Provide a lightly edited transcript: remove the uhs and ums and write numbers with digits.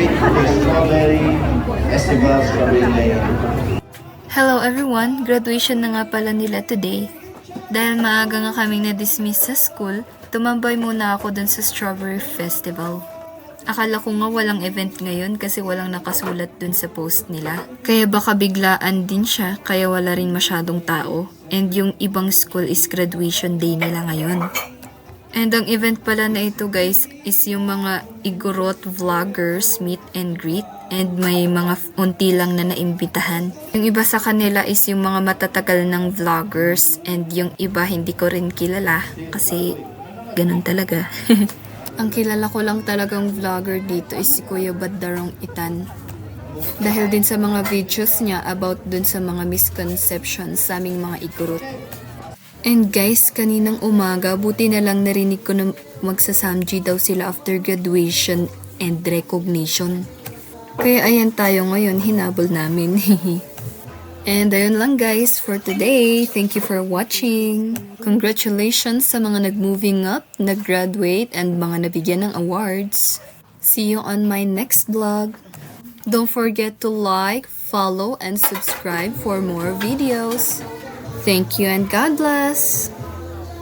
graduate from the Strawberry Festival, Strawberry Lane. Hello everyone! Graduation na nga pala nila today. Dahil maaga nga kaming na-dismiss sa school, tumambay muna ako dun sa Strawberry Festival. Akala ko nga walang event ngayon kasi walang nakasulat dun sa post nila. Kaya baka biglaan din siya kaya wala rin masyadong tao. And yung ibang school is graduation day nila ngayon. And ang event pala na ito guys is yung mga Igorot vloggers meet and greet. And may mga unti lang na naimbitahan. Yung iba sa kanila is yung mga matatagal ng vloggers. And yung iba hindi ko rin kilala kasi ganun talaga. Ang kilala ko lang talagang vlogger dito is si Kuya Badarong Itan. Dahil din sa mga videos niya about dun sa mga misconceptions sa aming mga Igorot. And guys, kaninang umaga, buti na lang narinig ko na magsasamji daw sila after graduation and recognition. Kaya ayan tayo ngayon, hinabol namin. And ayun lang guys for today. Thank you for watching. Congratulations sa mga nag-moving up, nag-graduate, and mga nabigyan ng awards. See you on my next vlog. Don't forget to like, follow, and subscribe for more videos. Thank you and God bless!